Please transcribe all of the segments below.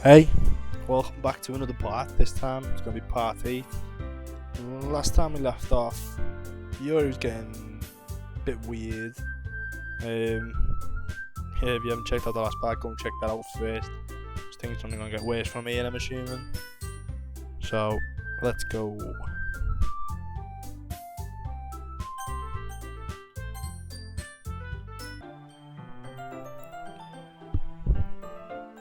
Hey, welcome back to another part. This time it's going to be part 8. Last time we left off, Yuri was getting a bit weird. Yeah, if you haven't checked out the last part, go and check that out first. I think it's only going to get worse from here, I'm assuming. So, let's go.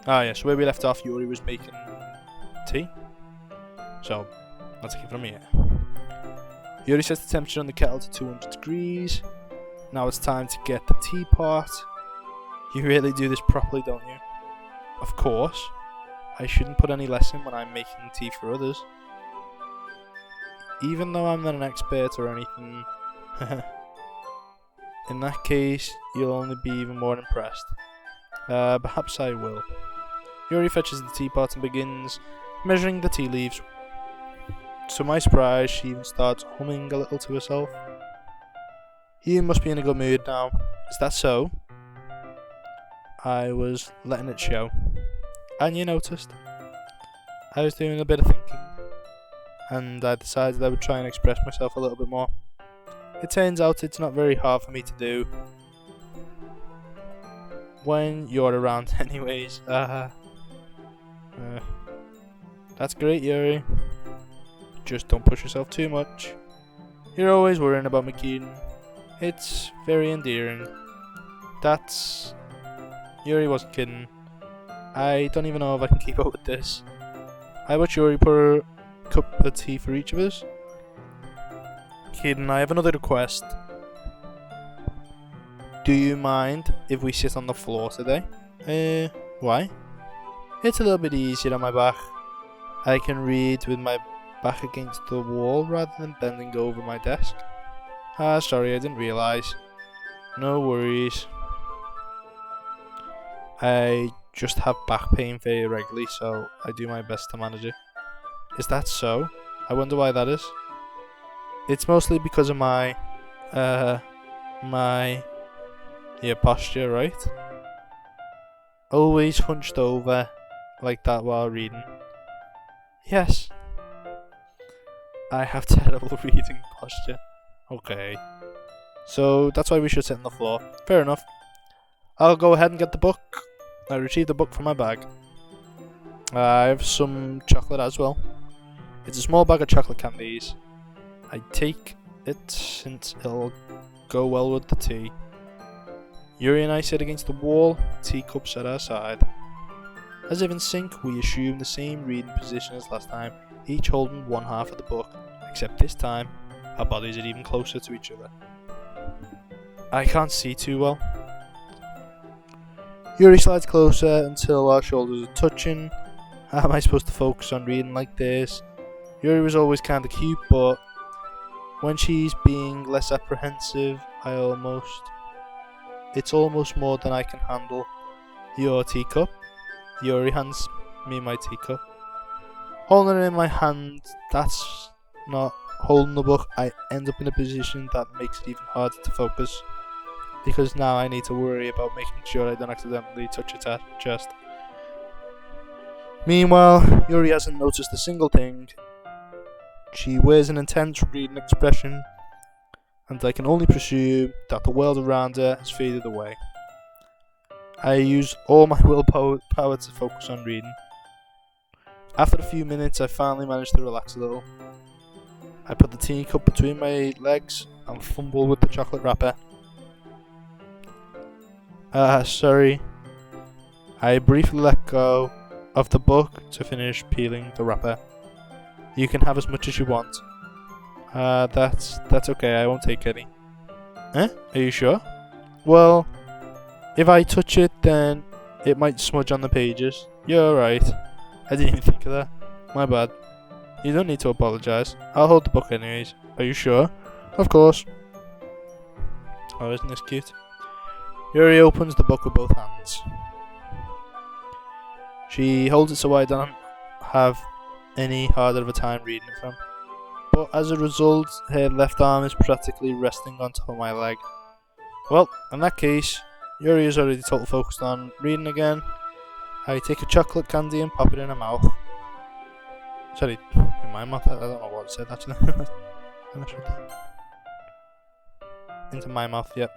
Ah, yeah, so where we left off, Yuri was making tea. So, let's take it from here. Yuri sets the temperature on the kettle to 200 degrees. Now it's time to get the teapot. You really do this properly, don't you? Of course. I shouldn't put any less in when I'm making tea for others. Even though I'm not an expert or anything. In that case, you'll only be even more impressed. Perhaps I will. Yuri fetches the teapot and begins measuring the tea leaves. To my surprise, she even starts humming a little to herself. You must be in a good mood now. Is that so? I was letting it show. And you noticed. I was doing a bit of thinking. And I decided I would try and express myself a little bit more. It turns out it's not very hard for me to do. When you're around anyways. That's great, Yuri. Just don't push yourself too much. You're always worrying about McKean. It's very endearing. That's... Yuri wasn't kidding. I don't even know if I can keep up with this. I watch Yuri pour a cup of tea for each of us. Keaton, I have another request. Do you mind if we sit on the floor today? Why? It's a little bit easier on my back. I can read with my back against the wall rather than bending over my desk. Sorry, I didn't realise. No worries. I just have back pain very regularly, so I do my best to manage it. Is that so? I wonder why that is. It's mostly because of my posture, right? Always hunched over like that while reading. Yes. I have terrible reading posture. Okay. So that's why we should sit on the floor. Fair enough. I'll go ahead and get the book. I retrieved the book from my bag. I have some chocolate as well. It's a small bag of chocolate candies. I take it since it'll go well with the tea. Yuri and I sit against the wall, teacups at our side. As if in sync, we assume the same reading position as last time, each holding one half of the book, except this time, our bodies are even closer to each other. I can't see too well. Yuri slides closer until our shoulders are touching. How am I supposed to focus on reading like this? Yuri was always kinda cute, but when she's being less apprehensive, it's almost more than I can handle. Your teacup. Yuri hands me my teacup. Holding it in my hand, that's not holding the book. I end up in a position that makes it even harder to focus. Because now I need to worry about making sure I don't accidentally touch her chest. Meanwhile, Yuri hasn't noticed a single thing. She wears an intense reading expression, and I can only presume that the world around her has faded away. I use all my willpower to focus on reading. After a few minutes, I finally manage to relax a little. I put the teacup between my legs and fumble with the chocolate wrapper. Sorry. I briefly let go of the book to finish peeling the wrapper. You can have as much as you want. That's okay, I won't take any. Are you sure? Well, if I touch it, then it might smudge on the pages. You're right. I didn't even think of that. My bad. You don't need to apologise. I'll hold the book anyways. Are you sure? Of course. Oh, isn't this cute? Yuri opens the book with both hands. She holds it so I don't have any harder of a time reading it from. But as a result, her left arm is practically resting on top of my leg. Well, in that case, Yuri is already totally focused on reading again. I take a chocolate candy and pop it in her mouth. Sorry, in my mouth. I don't know what it said actually. Into my mouth, yep.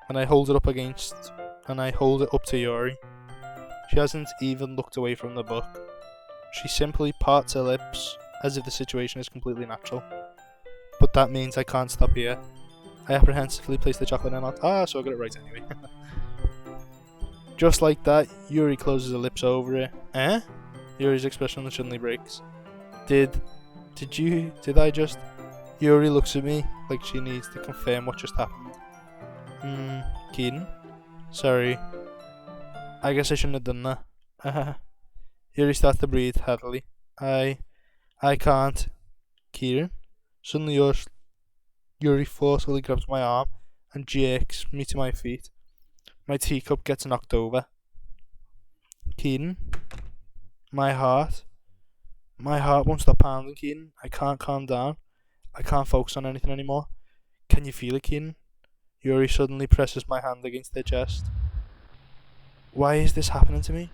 And I hold it up to Yuri. She hasn't even looked away from the book. She simply parts her lips as if the situation is completely natural. But that means I can't stop here. I apprehensively place the chocolate in her mouth. Ah, so I got it right anyway. Just like that, Yuri closes her lips over it. Eh? Yuri's expression suddenly breaks. Did I just... Yuri looks at me like she needs to confirm what just happened. Keaton? Sorry. I guess I shouldn't have done that. Yuri starts to breathe heavily. I can't. Kieran? Suddenly Yuri forcefully grabs my arm and jerks me to my feet. My teacup gets knocked over. Keaton? My heart won't stop pounding, Keaton. I can't calm down. I can't focus on anything anymore. Can you feel it, Keaton? Yuri suddenly presses my hand against their chest. Why is this happening to me?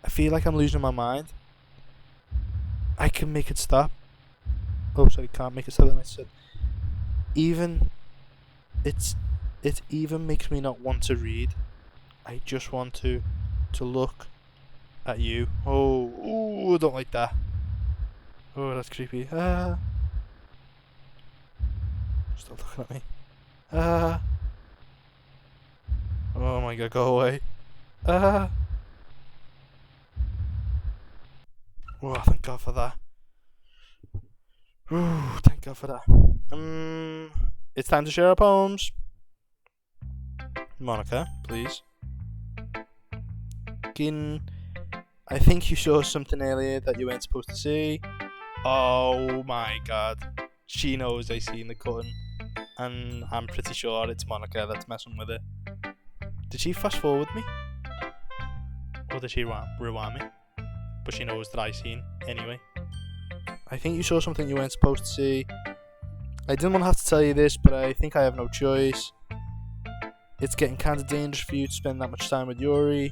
I feel like I'm losing my mind. I can make it stop. Oh, sorry, can't make it stop. I said. It even makes me not want to read. I just want to look at you. Oh, I don't like that. Oh, that's creepy. Stop looking at me. Oh my god, go away. Oh, thank God for that. Ooh, thank God for that. It's time to share our poems. Monica, please. I think you saw something earlier that you weren't supposed to see. Oh my god. She knows I seen the cutting. And I'm pretty sure it's Monica that's messing with it. Did she fast forward me? Or did she rewind me? But she knows that I seen anyway. I think you saw something you weren't supposed to see. I didn't want to have to tell you this, but I think I have no choice. It's getting kind of dangerous for you to spend that much time with Yuri.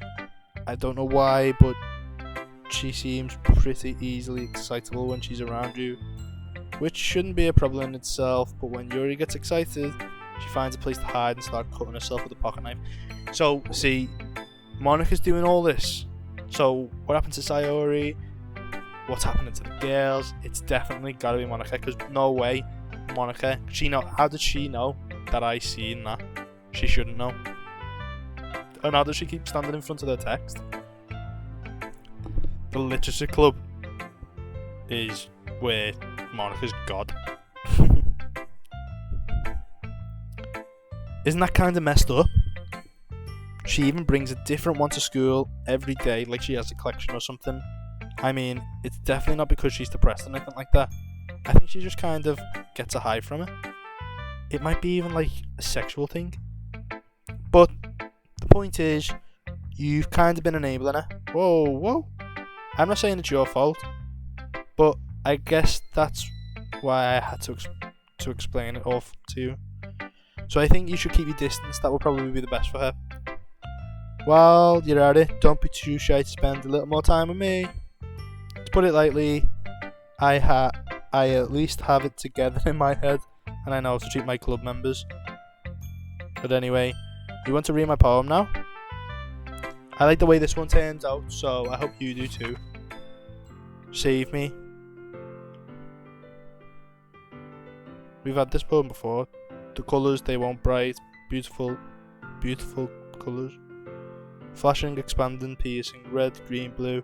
I don't know why, but she seems pretty easily excitable when she's around you. Which shouldn't be a problem in itself, but when Yuri gets excited, she finds a place to hide and start cutting herself with a pocket knife. So, see, Monica's doing all this. So, what happened to Sayori? What's happening to the girls? It's definitely gotta be Monica, because no way, Monica, how did she know that I seen that? She shouldn't know. And how does she keep standing in front of their text? The literature club is where Monica's god. Isn't that kind of messed up? She even brings a different one to school every day, like she has a collection or something. I mean, it's definitely not because she's depressed or anything like that. I think she just kind of gets a high from it. It might be even like a sexual thing. But the point is, you've kind of been enabling her. Whoa. I'm not saying it's your fault, but I guess that's why I had to explain it off to you. So I think you should keep your distance. That would probably be the best for her. While you're at it, don't be too shy to spend a little more time with me. To put it lightly, I at least have it together in my head, and I know how to treat my club members. But anyway, you want to read my poem now? I like the way this one turns out, so I hope you do too. Save me. We've had this poem before. The colours, they weren't bright. Beautiful colours. Flashing, expanding, piercing, red, green, blue.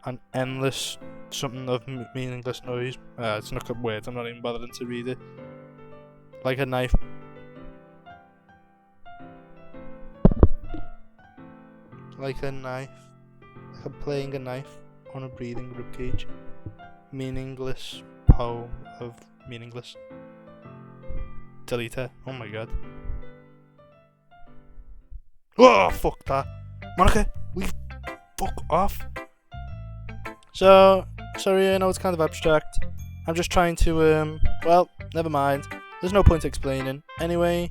An endless something of meaningless noise. It's not good words, I'm not even bothering to read it. Like a knife. Like a knife. Like I'm playing a knife on a breathing ribcage. Meaningless poem of meaningless. Delete it. Oh my god. Oh, fuck that. Monica, we fuck off. So, sorry, I know it's kind of abstract. I'm just trying to, well, never mind. There's no point explaining. Anyway,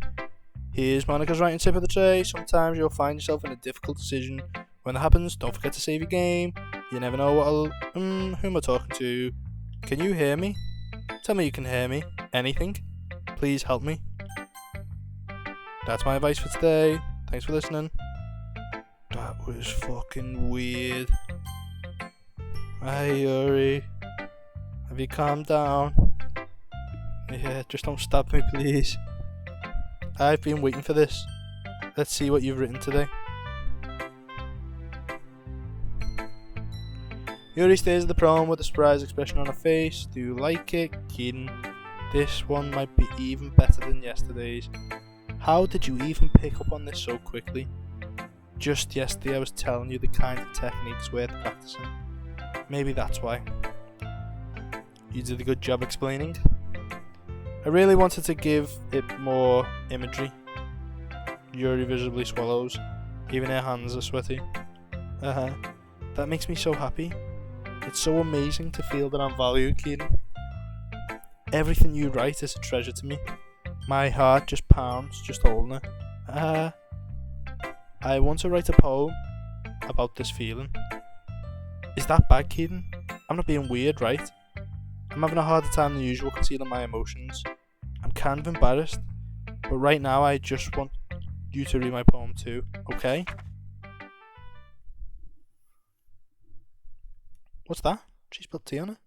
Here's Monica's writing tip of the day. Sometimes you'll find yourself in a difficult decision. When that happens, don't forget to save your game. You never know who am I talking to? Can you hear me? Tell me you can hear me. Anything? Please help me. That's my advice for today. Thanks for listening. That was fucking weird. Hey Yuri, have you calmed down? Yeah, just don't stab me please. I've been waiting for this. Let's see what you've written today. Yuri stays at the prom with a surprised expression on her face. Do you like it? Kidding. This one might be even better than yesterday's. How did you even pick up on this so quickly? Just yesterday I was telling you the kind of techniques worth practicing. Maybe that's why. You did a good job explaining. I really wanted to give it more imagery. Yuri visibly swallows. Even her hands are sweaty. That makes me so happy. It's so amazing to feel that I'm valued, Keaton. Everything you write is a treasure to me. My heart just pounds just holding it. I want to write a poem about this feeling. Is that bad, Keaton? I'm not being weird, right? I'm having a harder time than usual concealing my emotions. I'm kind of embarrassed, but right now I just want you to read my poem too, okay? What's that? She spilled tea on it?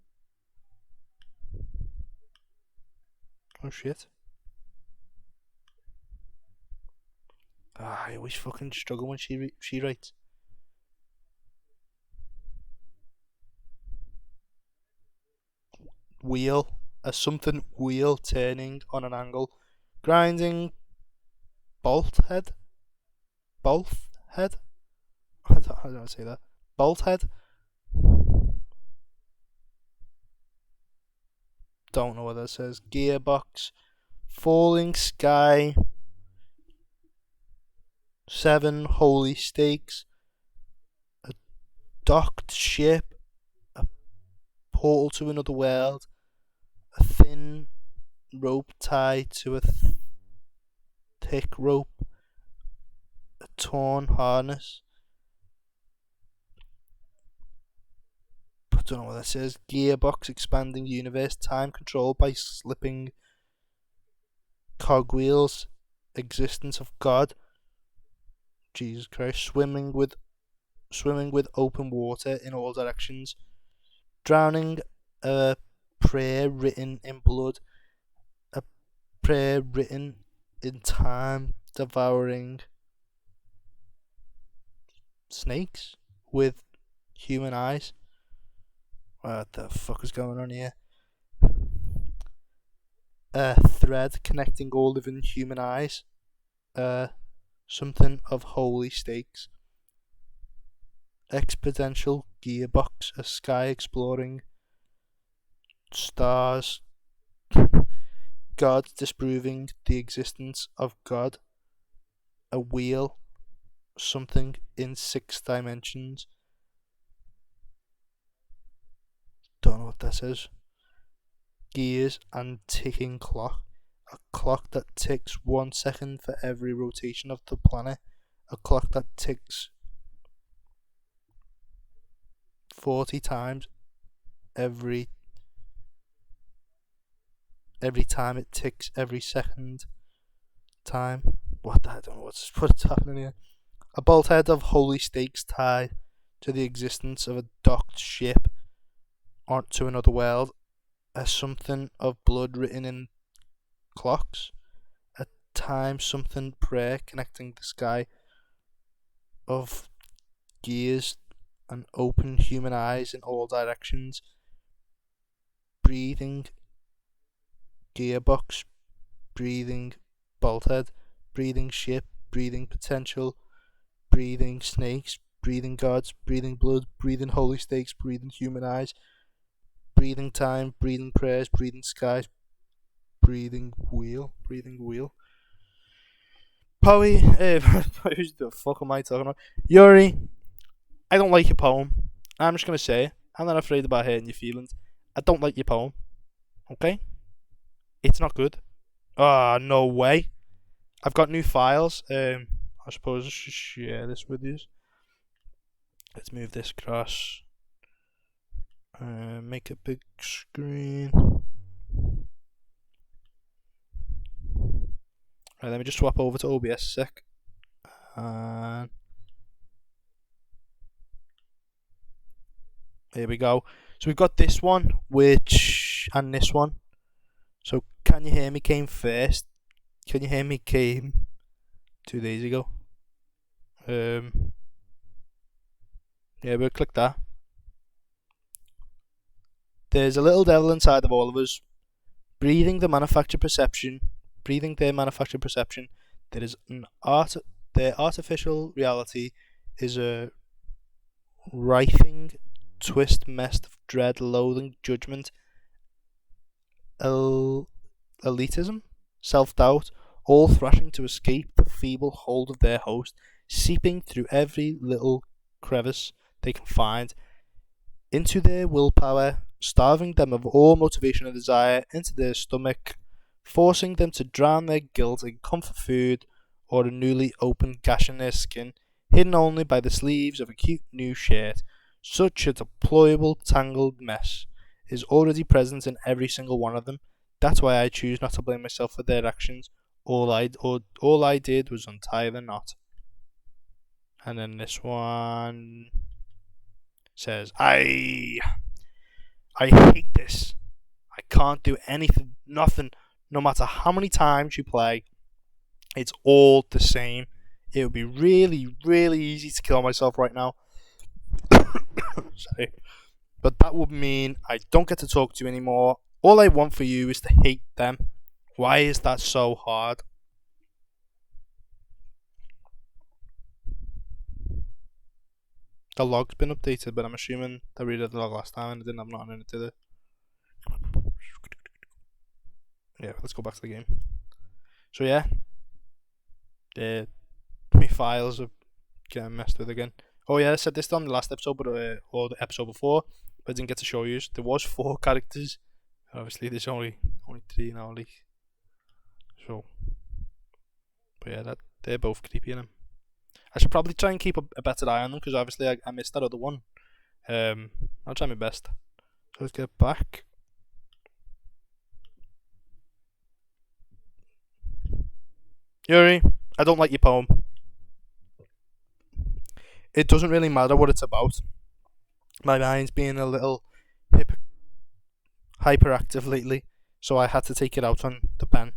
Oh shit. I always fucking struggle when she writes. Wheel. A something wheel turning on an angle. Grinding. Bolt head? Bolt head? I don't say that. Bolt head? Don't know what that says. Gearbox. Falling sky. 7 holy stakes. A docked ship. A portal to another world. A thin rope tied to a thick rope. A torn harness. I don't know what that says. Gearbox, expanding universe, time controlled by slipping cogwheels, existence of God. Jesus Christ. Swimming with open water in all directions. Drowning, a prayer written in blood. A prayer written in time. Devouring snakes with human eyes. What the fuck is going on here? A thread connecting all living human eyes. Something of holy stakes. Exponential gearbox. A sky exploring. Stars. God disproving the existence of God. A wheel. Something in 6 dimensions. Don't know what this is. Gears and ticking clock. A clock that ticks 1 second for every rotation of the planet. A clock that ticks 40 times every time it ticks every second time. What the, I don't know what's happening here. A bolt head of holy stakes tied to the existence of a docked ship to another world. A something of blood written in clocks. A time something prayer connecting the sky of gears and open human eyes in all directions. Breathing gearbox. Breathing bolthead. Breathing ship. Breathing potential. Breathing snakes. Breathing gods. Breathing blood. Breathing holy stakes. Breathing human eyes. Breathing time. Breathing prayers. Breathing skies. Breathing wheel. Poey, who's the fuck am I talking about? Yuri, I don't like your poem. I'm just gonna say it. I'm not afraid about hurting your feelings. I don't like your poem. Okay? It's not good. Ah, no way. I've got new files. I suppose I should share this with you. Let's move this across. Make a big screen. Right, let me just swap over to OBS a sec. And here we go. So we've got this one, and this one. So Can You Hear Me came first. Can You Hear Me came 2 days ago. Yeah, we'll click that. There's a little devil inside of all of us, breathing their manufactured perception. There is their artificial reality is a writhing twist mess of dread, loathing, judgment, elitism, self-doubt, all thrashing to escape the feeble hold of their host, seeping through every little crevice they can find into their willpower, starving them of all motivation and desire into their stomach, forcing them to drown their guilt in comfort food or a newly opened gash in their skin, hidden only by the sleeves of a cute new shirt. Such a deplorable, tangled mess is already present in every single one of them. That's why I choose not to blame myself for their actions. All I did was untie the knot. And then this one says, I hate this. I can't do anything, nothing, no matter how many times you play. It's all the same. It would be really, really easy to kill myself right now. Sorry. But that would mean I don't get to talk to you anymore. All I want for you is to hate them. Why is that so hard? The log's been updated, but I'm assuming they read the log last time and it didn't have nothing in it, did it? Yeah, let's go back to the game. So yeah, my files are getting messed with again. Oh yeah, I said this on the last episode, but or the episode before, but I didn't get to show you. There was 4 characters. Obviously, there's only 3 now, like. So, but yeah, they're both creepy in them. I should probably try and keep a better eye on them because obviously I missed that other one. I'll try my best. So let's get back. Yuri, I don't like your poem. It doesn't really matter what it's about. My mind's being a little hyperactive lately, so I had to take it out on the pen.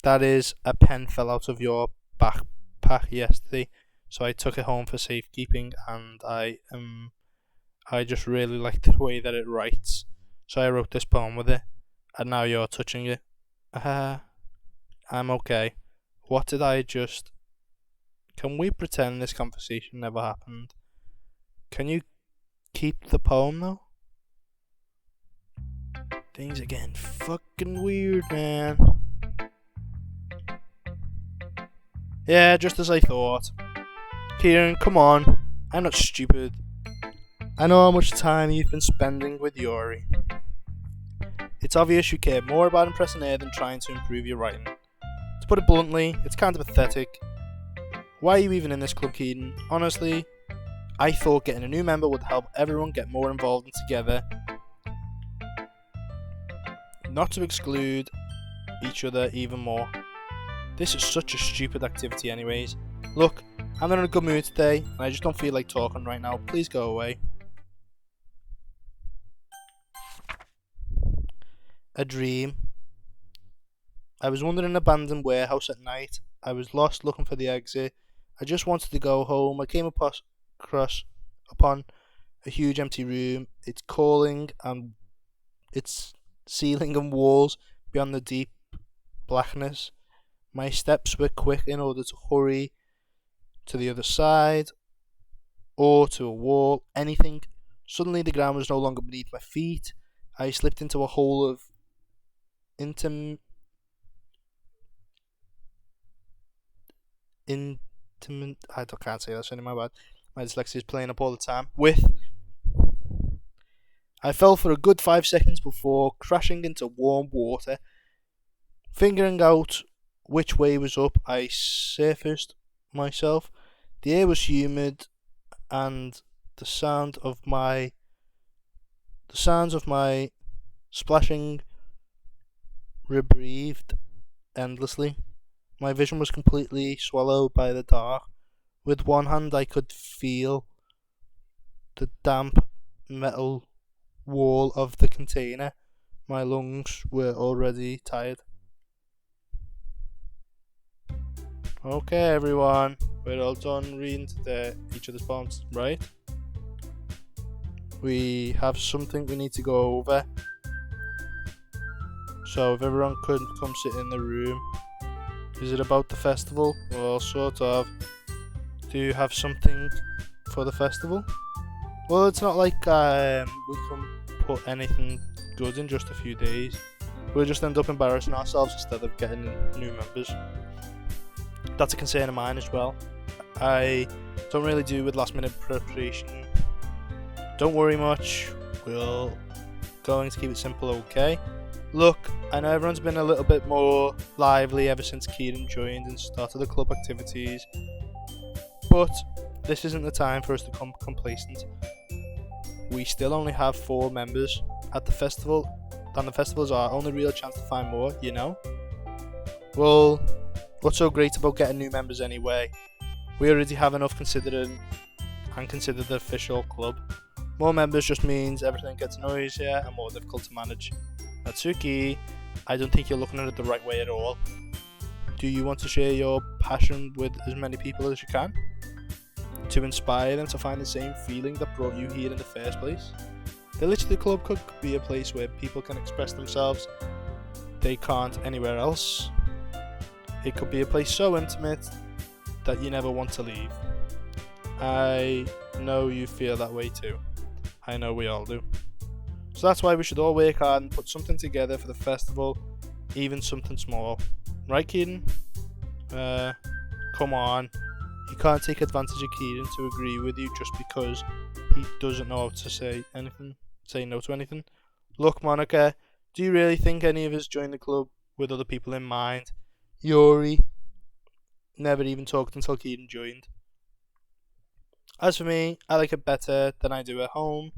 That is, a pen fell out of your backpack yesterday, so I took it home for safekeeping, and I just really like the way that it writes, so I wrote this poem with it, and now you're touching it. I'm okay. What did I just... Can we pretend this conversation never happened? Can you keep the poem though? Things are getting fucking weird, man. Yeah, just as I thought. Kieran, come on. I'm not stupid. I know how much time you've been spending with Yuri. It's obvious you care more about impressing her than trying to improve your writing. To put it bluntly, it's kind of pathetic. Why are you even in this club, Keaton? Honestly, I thought getting a new member would help everyone get more involved and together. Not to exclude each other even more. This is such a stupid activity anyways. Look, I'm not in a good mood today, and I just don't feel like talking right now. Please go away. A dream. I was wandering an abandoned warehouse at night. I was lost looking for the exit. I just wanted to go home. I came upon a huge empty room. It's calling, and its ceiling and walls beyond the deep blackness. My steps were quick in order to hurry to the other side or to a wall, anything. Suddenly the ground was no longer beneath my feet. I slipped into a hole of intimate. I can't say that anymore. My dyslexia is playing up all the time. I fell for a good 5 seconds before crashing into warm water. Figuring out which way was up, I surfaced myself. The air was humid, and the sounds of my splashing rebreathed endlessly. My vision was completely swallowed by the dark. With one hand I could feel the damp metal wall of the container. My lungs were already tired. Okay, everyone, we're all done reading each other's poems, right? We have something we need to go over. So if everyone could come sit in the room. Is it about the festival? Well, sort of. Do you have something for the festival? Well, it's not like we can put anything good in just a few days. We'll just end up embarrassing ourselves instead of getting new members. That's a concern of mine as well. I don't really do with last minute preparation. Don't worry much. We're going to keep it simple, okay? Look, I know everyone's been a little bit more lively ever since Kieran joined and started the club activities, but this isn't the time for us to become complacent. We still only have 4 members at the festival, and the festival's our only real chance to find more, you know? Well, what's so great about getting new members anyway? We already have enough considered the official club. More members just means everything gets noisier and more difficult to manage. Natsuki, I don't think you're looking at it the right way at all. Do you want to share your passion with as many people as you can? To inspire them to find the same feeling that brought you here in the first place? The Literary Club could be a place where people can express themselves they can't anywhere else. It could be a place so intimate that you never want to leave. I know you feel that way too. I know we all do. So that's why we should all work hard and put something together for the festival, even something small. Right, Kieran? Come on. You can't take advantage of Kieran to agree with you just because he doesn't know how to say no to anything. Look, Monica, do you really think any of us joined the club with other people in mind? Yuri never even talked until Kieran joined. As for me, I like it better than I do at home.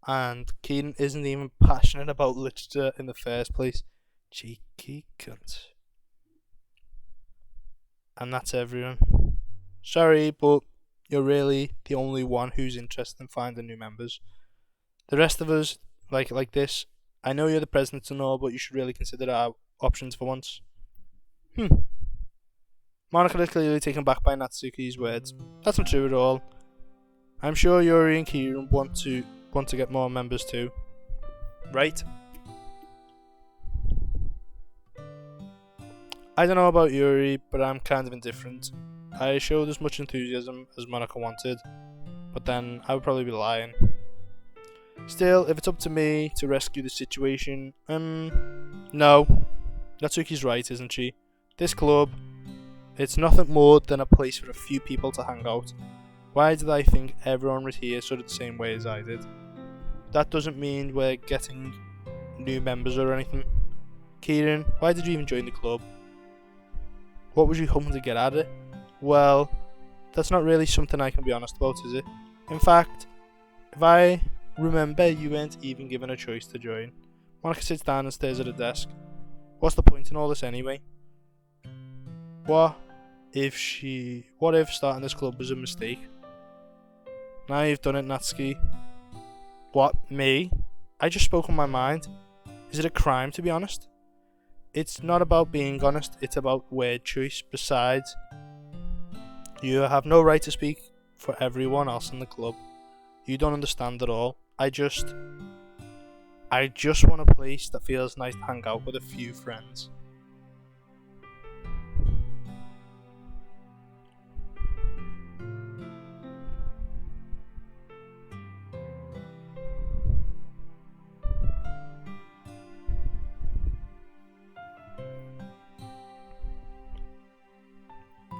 And Kieran isn't even passionate about literature in the first place. Cheeky cunt. And that's everyone. Sorry, but you're really the only one who's interested in finding new members. The rest of us, like this, I know you're the president and all, but you should really consider our options for once. Monica is clearly taken back by Natsuki's words. That's not true at all. I'm sure Yuri and Kieran want to get more members too. Right? I don't know about Yuri, but I'm kind of indifferent. I showed as much enthusiasm as Monica wanted, but then I would probably be lying. Still, if it's up to me to rescue the situation, no. Natsuki's right, isn't she? This club, it's nothing more than a place for a few people to hang out. Why did I think everyone was here sort of the same way as I did? That doesn't mean we're getting new members or anything. Kieran, why did you even join the club? What was you hoping to get out of it? Well, that's not really something I can be honest about, is it? In fact, if I remember, you weren't even given a choice to join. Monica sits down and stares at her desk. What's the point in all this anyway? What if starting this club was a mistake? Now you've done it, Natsuki. What, me? I just spoke on my mind. Is it a crime to be honest? It's not about being honest, it's about word choice. Besides, you have no right to speak for everyone else in the club. You don't understand at all. I just want a place that feels nice to hang out with a few friends.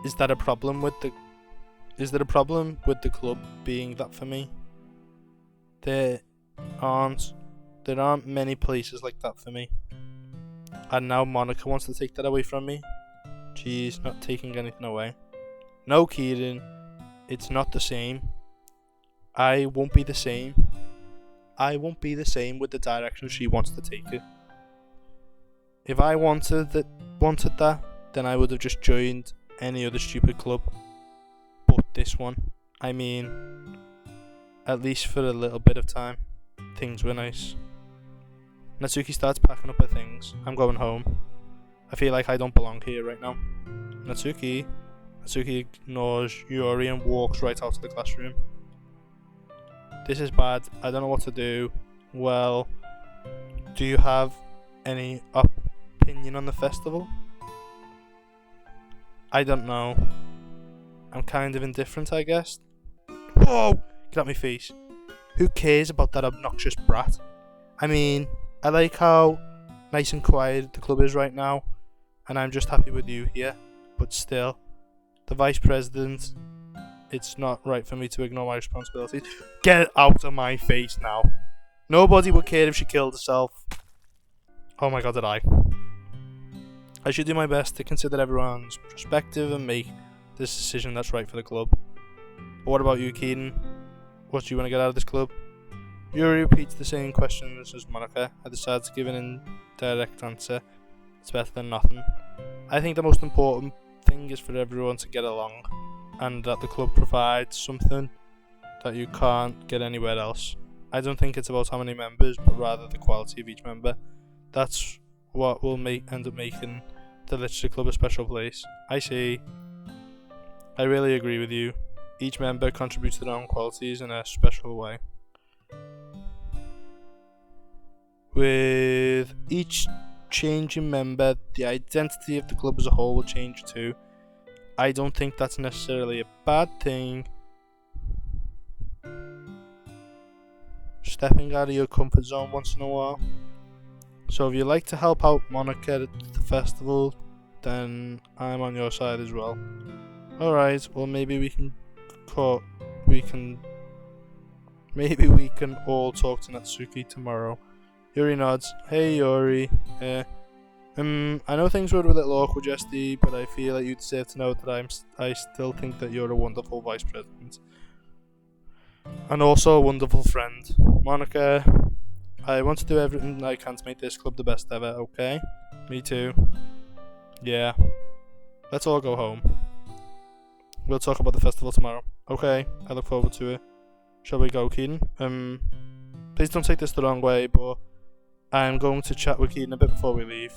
Is there a problem with the club being that for me? There aren't many places like that for me. And now Monica wants to take that away from me. She's not taking anything away. No, Kieran, it's not the same. I won't be the same. I won't be the same with the direction she wants to take it. If I wanted that, then I would have just joined any other stupid club. But this one, I mean, at least for a little bit of time, things were nice. Natsuki starts packing up her things. I'm going home. I feel like I don't belong here right now. Natsuki ignores Yuri and walks right out of the classroom. This is bad. I don't know what to do. Well, do you have any opinion on the festival? I don't know. I'm kind of indifferent, I guess. Whoa! Get out my face. Who cares about that obnoxious brat? I mean, I like how nice and quiet the club is right now, and I'm just happy with you here. But still, the vice president, it's not right for me to ignore my responsibilities. Get out of my face now. Nobody would care if she killed herself. Oh my god, did I? I should do my best to consider everyone's perspective and make this decision that's right for the club. But what about you, Keaton? What do you want to get out of this club? Yuri repeats the same questions as Monica. I decide to give an indirect answer. It's better than nothing. I think the most important thing is for everyone to get along, and that the club provides something that you can't get anywhere else. I don't think it's about how many members, but rather the quality of each member. That's what will end up making the Literature Club a special place. I see. I really agree with you. Each member contributes their own qualities in a special way. With each changing member, the identity of the club as a whole will change too. I don't think that's necessarily a bad thing. Stepping out of your comfort zone once in a while. So if you like to help out Monica at the festival, then I'm on your side as well. Alright, well maybe we can all talk to Natsuki tomorrow. Yuri nods. Hey Yuri. I know things were a little awkward yesterday, but I feel like you deserve to know that I still think that you're a wonderful vice president. And also a wonderful friend. Monica, I want to do everything I can to make this club the best ever, okay? Me too. Yeah. Let's all go home. We'll talk about the festival tomorrow. Okay, I look forward to it. Shall we go, Keaton? Please don't take this the wrong way, but I'm going to chat with Keaton a bit before we leave.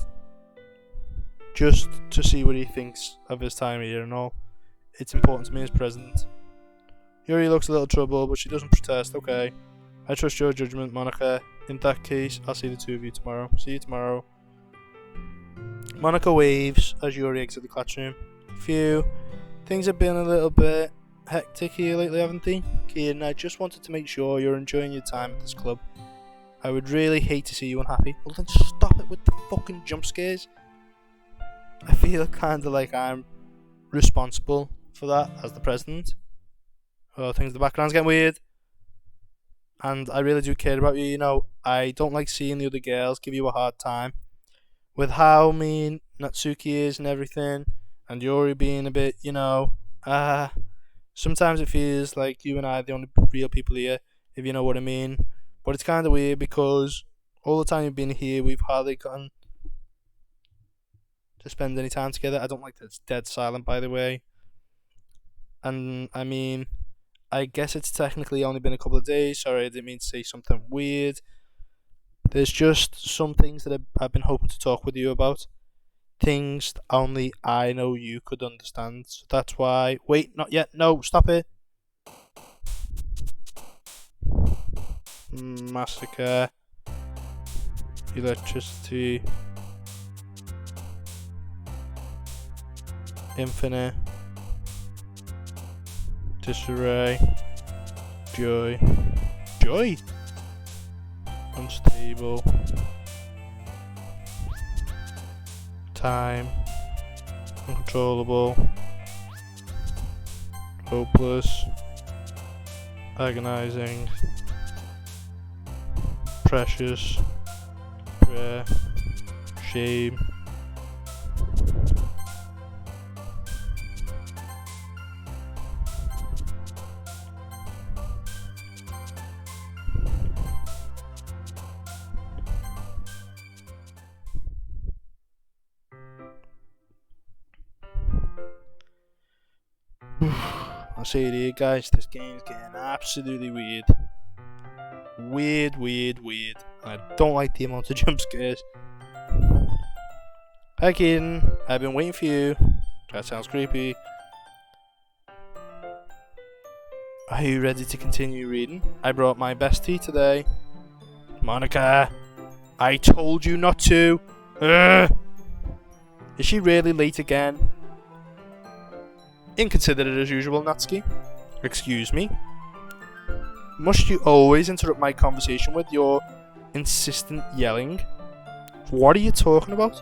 Just to see what he thinks of his time here and all. It's important to me as president. Yuri looks a little troubled, but she doesn't protest. Okay. I trust your judgment, Monica. In that case, I'll see the two of you tomorrow. See you tomorrow. Monica waves as Yuri exits the classroom. Phew. Things have been a little bit hectic here lately, haven't they? Kieran, I just wanted to make sure you're enjoying your time at this club. I would really hate to see you unhappy. Well then stop it with the fucking jump scares. I feel kinda like I'm responsible for that as the president. Oh, things in the background's getting weird. And I really do care about you, you know. I don't like seeing the other girls give you a hard time. With how mean Natsuki is and everything, and Yuri being a bit, you know, sometimes it feels like you and I are the only real people here, if you know what I mean. But it's kind of weird because all the time you've been here, we've hardly gotten to spend any time together. I don't like that it's dead silent, by the way. And I mean, I guess it's technically only been a couple of days. Sorry, I didn't mean to say something weird. There's just some things that I've been hoping to talk with you about. Things that only I know you could understand. So that's why... Wait, not yet. No, stop it. Massacre. Electricity. Infinite. Disarray. Joy. Joy? Unstable. Time. Uncontrollable. Hopeless. Agonizing. Precious. Prayer. Shame. I'll say it here, guys, this game's getting absolutely weird. Weird. I don't like the amount of jump scares. Hi, Keaton. I've been waiting for you. That sounds creepy. Are you ready to continue reading? I brought my best tea today. Monica, I told you not to. Ugh. Is she really late again? Inconsiderate as usual, Natsuki. Excuse me? Must you always interrupt my conversation with your insistent yelling? What are you talking about?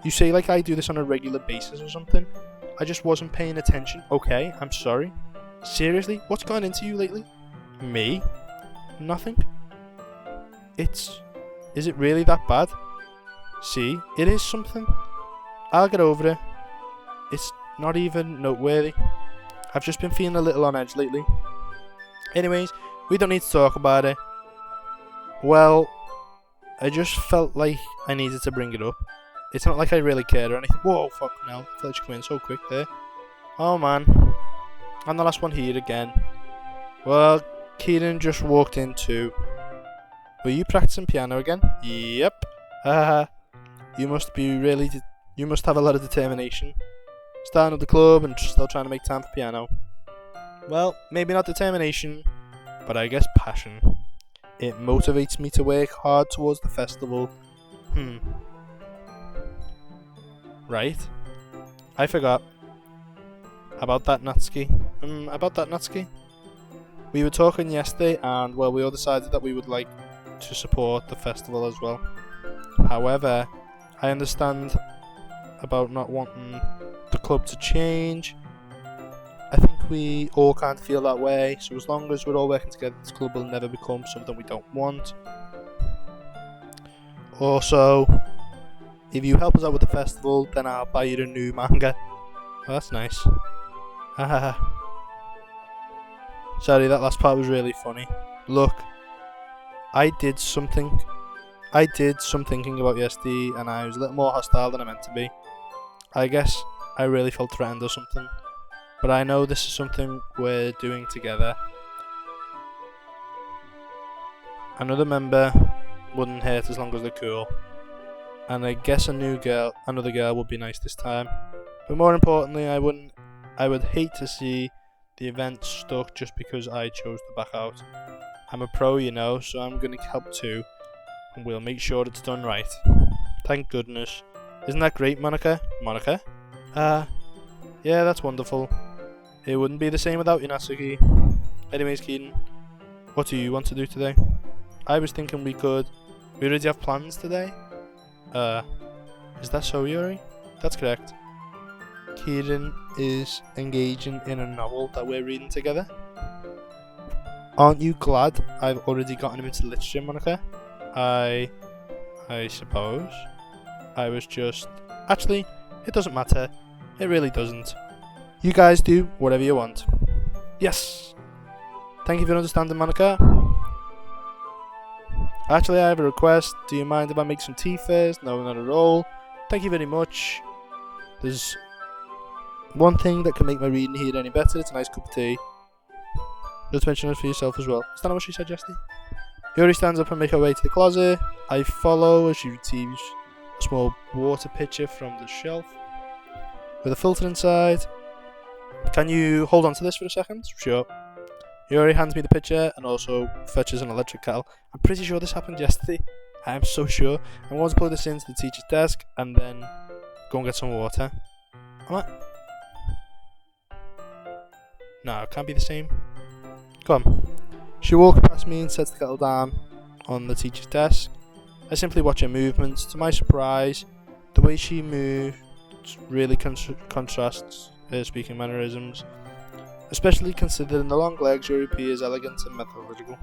You say like I do this on a regular basis or something. I just wasn't paying attention. Okay, I'm sorry. Seriously, what's gone into you lately? Me? Nothing. Is it really that bad? See, it is something. I'll get over it. It's not even noteworthy. I've just been feeling a little on edge lately. Anyways, we don't need to talk about it. Well, I just felt like I needed to bring it up. It's not like I really cared or anything. Whoa, fuck no. I thought you come in so quick there. Oh man. I'm the last one here again. Well, Kieran just walked in too. Were you practicing piano again? Yep. Haha. You must have a lot of determination. Starting at the club and still trying to make time for piano. Well, maybe not determination, but I guess passion. It motivates me to work hard towards the festival. Right. I forgot. About that, Natsuki. We were talking yesterday and, well, we all decided that we would like to support the festival as well. However, I understand about not wanting the club to change. I think we all kind of feel that way, so as long as we're all working together, this club will never become something we don't want. Also, if you help us out with the festival, then I'll buy you a new manga. Oh, that's nice. Haha. Sorry, that last part was really funny. Look, I did some thinking about yesterday, and I was a little more hostile than I meant to be. I guess I really felt threatened or something. But I know this is something we're doing together. Another member wouldn't hurt as long as they're cool. And I guess another girl would be nice this time. But more importantly, I would hate to see the event stuck just because I chose to back out. I'm a pro, you know, so I'm gonna help too. And we'll make sure it's done right. Thank goodness. Isn't that great, Monica? Monica? Yeah, that's wonderful. It wouldn't be the same without you, Natsuki. Anyways, Keaton, what do you want to do today? I was thinking we already have plans today? Is that so, Yuri? That's correct. Kieran is engaging in a novel that we're reading together. Aren't you glad I've already gotten him into literature, Monica? I suppose. I was just... Actually, it doesn't matter. It really doesn't. You guys do whatever you want. Yes! Thank you for understanding, Monica. Actually, I have a request. Do you mind if I make some tea first? No, not at all. Thank you very much. There's one thing that can make my reading here any better. It's a nice cup of tea. Just mention it for yourself as well. Is that not what she said, Jessie? Yuri stands up and makes her way to the closet. I follow as she retrieves a small water pitcher from the shelf with a filter inside. Can you hold on to this for a second? Sure. Yuri hands me the pitcher and also fetches an electric kettle. I'm pretty sure this happened yesterday. I am so sure. I'm going to plug this into the teacher's desk and then go and get some water. No, it can't be the same. Come. She walks past me and sets the kettle down on the teacher's desk. I simply watch her movements. To my surprise, the way she moves really contrasts her speaking mannerisms, especially considering the long legs. Yuri appears elegant and methodical.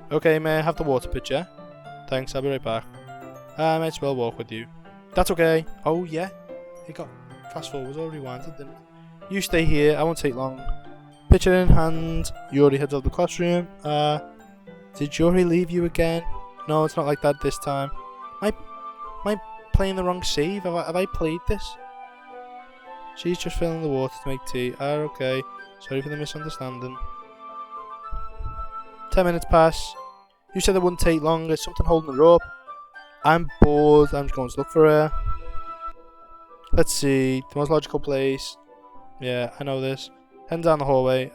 Okay, may I have the water pitcher? Thanks, I'll be right back. I might as well walk with you. That's okay. Oh yeah, it got fast forwards or rewinded, didn't it? You stay here, I won't take long. Picture in hand, Yuri heads out of the classroom. Did Yuri leave you again? No, it's not like that this time. Am I playing the wrong save? Have I played this? She's just filling the water to make tea. Okay. Sorry for the misunderstanding. 10 minutes pass. You said it wouldn't take long. There's something holding her up. I'm bored. I'm just going to look for her. Let's see. The most logical place. Yeah, I know this. Heading down the hallway.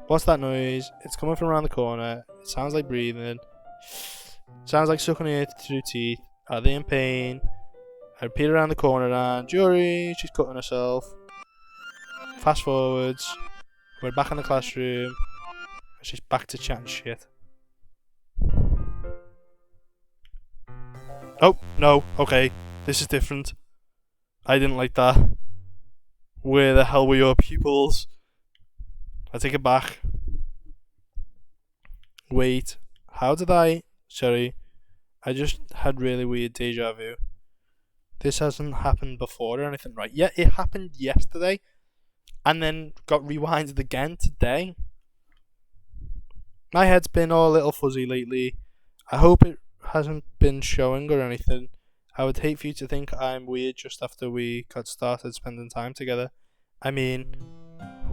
What's that noise? It's coming from around the corner. It sounds like breathing. Sounds like sucking air through teeth. Are they in pain? I repeat around the corner and Yuri, she's cutting herself. Fast forwards. We're back in the classroom. She's back to chatting shit. Oh, no. Okay. This is different. I didn't like that. Where the hell were your pupils? I take it back. Wait. How did I... Sorry. I just had really weird deja vu. This hasn't happened before or anything, right? Yeah, it happened yesterday. And then got rewinded again today. My head's been all a little fuzzy lately. I hope it hasn't been showing or anything. I would hate for you to think I'm weird just after we got started spending time together. I mean,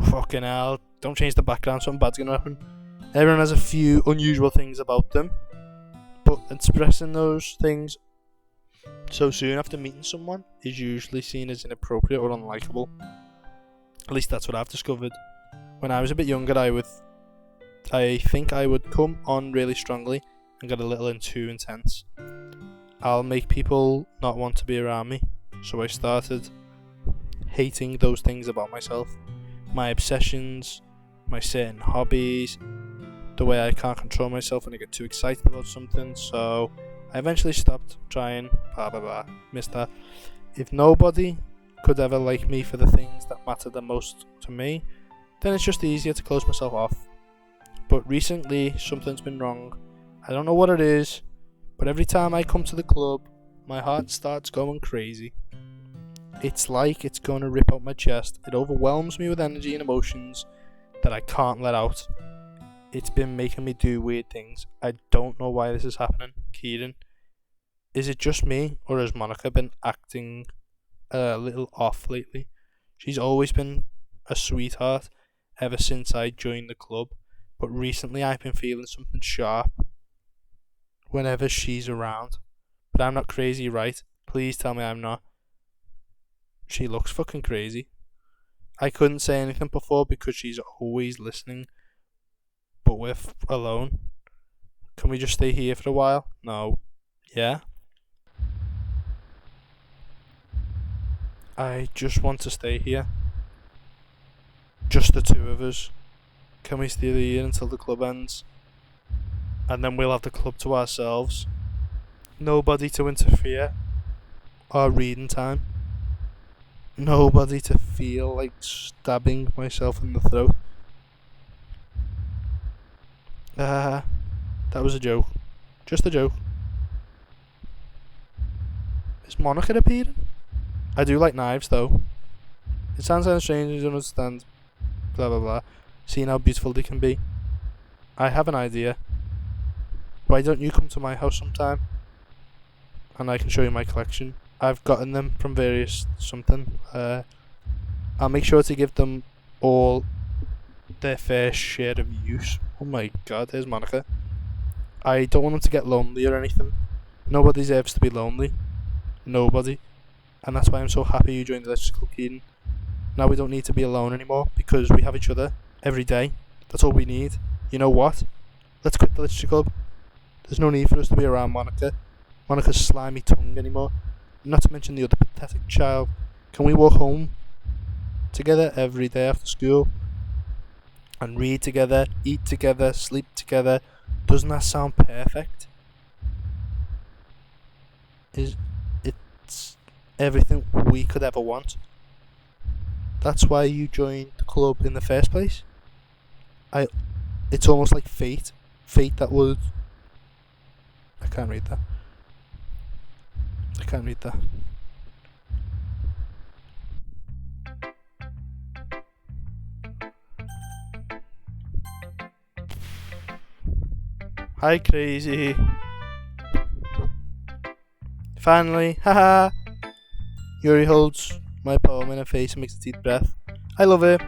fucking hell. Don't change the background, something bad's gonna happen. Everyone has a few unusual things about them. But expressing those things so soon after meeting someone is usually seen as inappropriate or unlikable. At least that's what I've discovered. When I was a bit younger, I think I would come on really strongly and get a little too intense. I'll make people not want to be around me. So I started hating those things about myself. My obsessions, my certain hobbies, the way I can't control myself when I get too excited about something. So I eventually stopped trying. Missed that. If nobody could ever like me for the things that matter the most to me, then it's just easier to close myself off. But recently, something's been wrong. I don't know what it is, but every time I come to the club, my heart starts going crazy. It's like it's going to rip out my chest. It overwhelms me with energy and emotions that I can't let out. It's been making me do weird things. I don't know why this is happening. Kieran, is it just me, or has Monica been acting a little off lately? She's always been a sweetheart ever since I joined the club, but recently I've been feeling something sharp whenever she's around. But I'm not crazy, right? Please tell me I'm not. She looks fucking crazy. I couldn't say anything before because she's always listening, but we're alone. Can we just stay here for a while? No. Yeah? I just want to stay here. Just the two of us. Can we stay here until the club ends? And then we'll have the club to ourselves. Nobody to interfere. Our reading time. Nobody to feel like stabbing myself in the throat. That was a joke. Just a joke. Is Monica appearing? I do like knives though. It sounds kind of strange, you don't understand. Blah blah blah. Seeing how beautiful they can be. I have an idea. Why don't you come to my house sometime? And I can show you my collection. I've gotten them from various something. I'll make sure to give them all their fair share of use. Oh my god, there's Monica. I don't want them to get lonely or anything. Nobody deserves to be lonely. Nobody. And that's why I'm so happy you joined the Literature Club, Keaton. Now we don't need to be alone anymore because we have each other every day. That's all we need. You know what? Let's quit the Literature Club. There's no need for us to be around Monica's slimy tongue anymore. Not to mention the other pathetic child. Can we walk home together every day after school? And read together, eat together, sleep together. Doesn't that sound perfect? It's everything we could ever want. That's why you joined the club in the first place. It's almost like fate. Fate that would... I can't read that. I can't read that. Hi, crazy. Finally, haha. Yuri holds my poem in her face and makes a deep breath. I love it.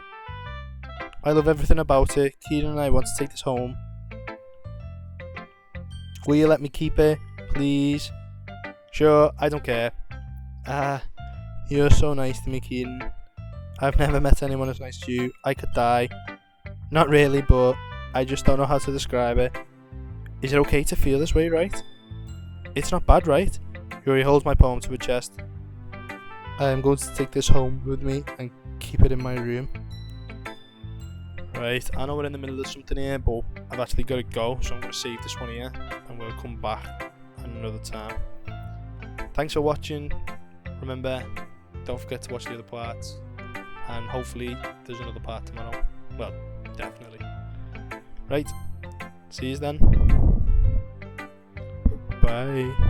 I love everything about it. Kieran and I want to take this home. Will you let me keep it, please? Sure, I don't care. You're so nice to me, Kieran. I've never met anyone as nice to you. I could die. Not really, but I just don't know how to describe it. Is it okay to feel this way, right? It's not bad, right? Yuri holds my poem to her chest. I am going to take this home with me and keep it in my room. Right, I know we're in the middle of something here, but I've actually got to go, so I'm going to save this one here and we'll come back at another time. Thanks for watching. Remember, don't forget to watch the other parts, and hopefully there's another part tomorrow. Well, definitely. Right, see you then. Bye.